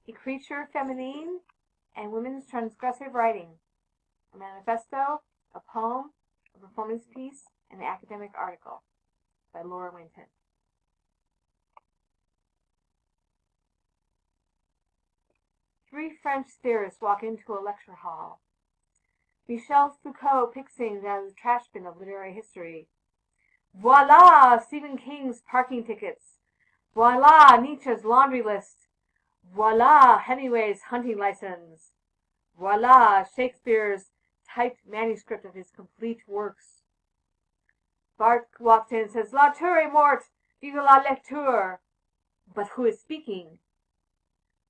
Ecriture feminine and women's transgressive writing, a manifesto, a poem, a performance piece, and an academic article by Laura Winton. Three French theorists walk into a lecture hall. Michel Foucault picks things out of the trash bin of literary history. Voila! Stephen King's parking tickets. Voila! Nietzsche's laundry list. Voila! Hemingway's hunting license. Voila! Shakespeare's typed manuscript of his complete works. Bart walks in and says, L'auteur est mort! Vive la lecture! But who is speaking?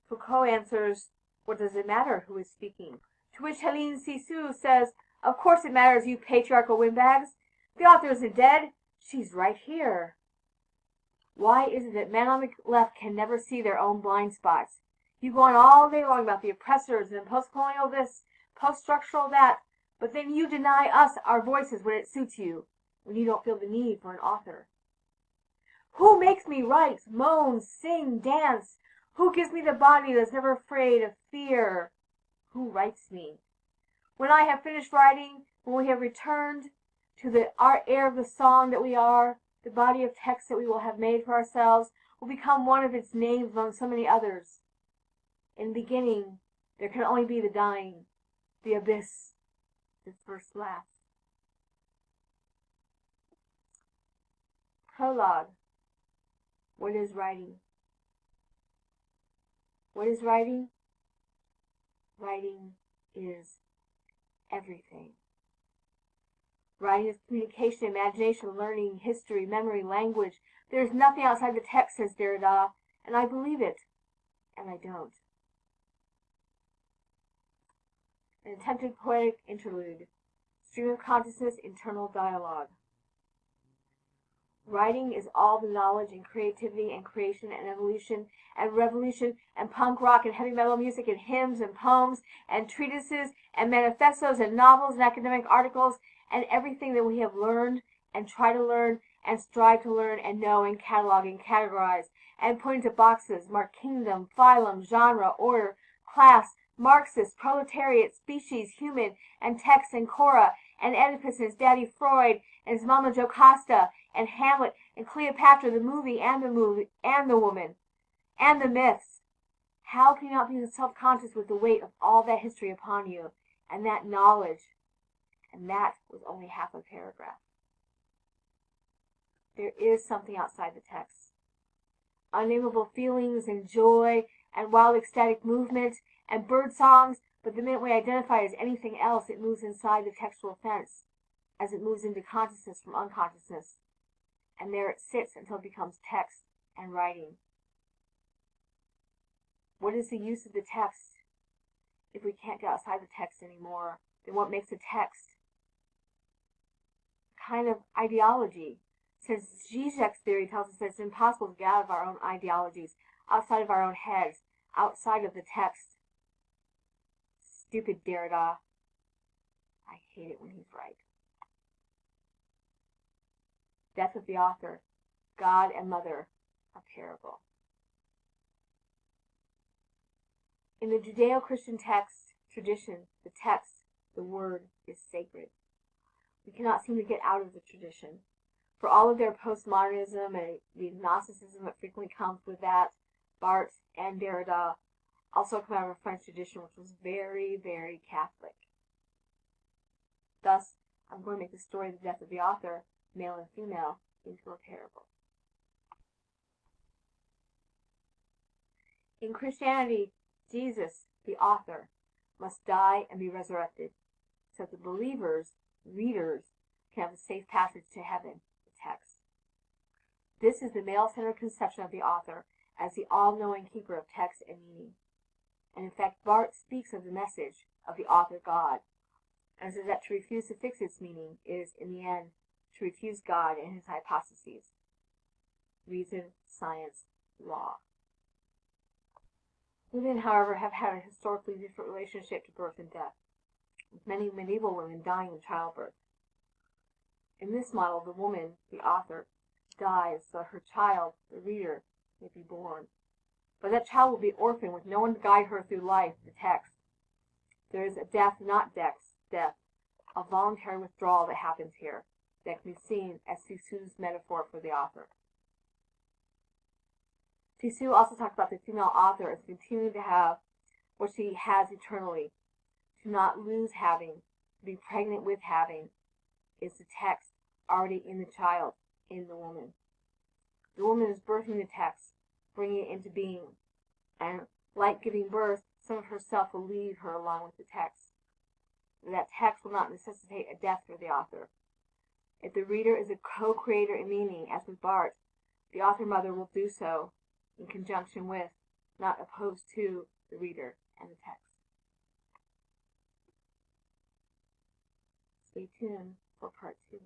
Foucault answers, what does it matter who is speaking? To which Helene Cixous says, of course it matters, you patriarchal windbags. The author isn't dead. She's right here. Why is it that men on the left can never see their own blind spots? You go on all day long about the oppressors and post-colonial this, post-structural that, but then you deny us our voices when it suits you, when you don't feel the need for an author. Who makes me write, moan, sing, dance? Who gives me the body that's never afraid of fear? Who writes me? When I have finished writing, when we have returned to the air of the song that we are, the body of text that we will have made for ourselves will become one of its names among so many others. In the beginning, there can only be the dying, the abyss, the first laugh. Prologue. What is writing? What is writing? Writing is everything. Writing is communication, imagination, learning, history, memory, language. There is nothing outside the text, says Derrida, and I believe it, and I don't. An attempted poetic interlude. Stream of consciousness, internal dialogue. Writing is all the knowledge and creativity and creation and evolution and revolution and punk rock and heavy metal music and hymns and poems and treatises and manifestos and novels and academic articles and everything that we have learned and try to learn and strive to learn and know and catalog and categorize and put into boxes, mark kingdom, phylum, genre, order, class, Marxist, proletariat, species, human, and text and Cora, and Oedipus and his daddy Freud, and his mama Jocasta, and Hamlet, and Cleopatra, the movie, and the woman, and the myths. How can you not be self-conscious with the weight of all that history upon you, and that knowledge? And that was only half a paragraph. There is something outside the text. Unnameable feelings and joy, and wild ecstatic movement, and bird songs, but the minute we identify as anything else, it moves inside the textual fence, as it moves into consciousness from unconsciousness. And there it sits until it becomes text and writing. What is the use of the text if we can't get outside the text anymore? Then what makes a text? A kind of ideology. Since Zizek's theory tells us that it's impossible to get out of our own ideologies, outside of our own heads, outside of the text. Stupid Derrida. I hate it when he's right. Death of the author, God and Mother, a parable. In the Judeo-Christian text tradition, the text, the word, is sacred. We cannot seem to get out of the tradition. For all of their postmodernism and the Gnosticism that frequently comes with that, Barthes and Derrida also come out of a French tradition which was very, very Catholic. Thus, I'm going to make the story of the death of the author, male and female, into a parable. In Christianity, Jesus, the author, must die and be resurrected, so that the believers, readers, can have a safe passage to heaven, the text. This is the male-centered conception of the author as the all-knowing keeper of text and meaning. And in fact, Barthes speaks of the message of the author God, and says that to refuse to fix its meaning is, in the end, to refuse God and his hypostases. Reason, science, law. Women, however, have had a historically different relationship to birth and death, with many medieval women dying in childbirth. In this model, the woman, the author, dies so her child, the reader, may be born. But that child will be orphaned with no one to guide her through life, the text. There is a death, not death, a voluntary withdrawal that happens here, that can be seen as Sisu's metaphor for the author. Sisu also talks about the female author as continuing to have what she has eternally, to not lose having, to be pregnant with having, is the text already in the child, in the woman. The woman is birthing the text, bringing it into being, and like giving birth, some of herself will leave her along with the text. That text will not necessitate a death for the author. If the reader is a co-creator in meaning, as with Bart, the author-mother will do so in conjunction with, not opposed to, the reader and the text. Stay tuned for part 2.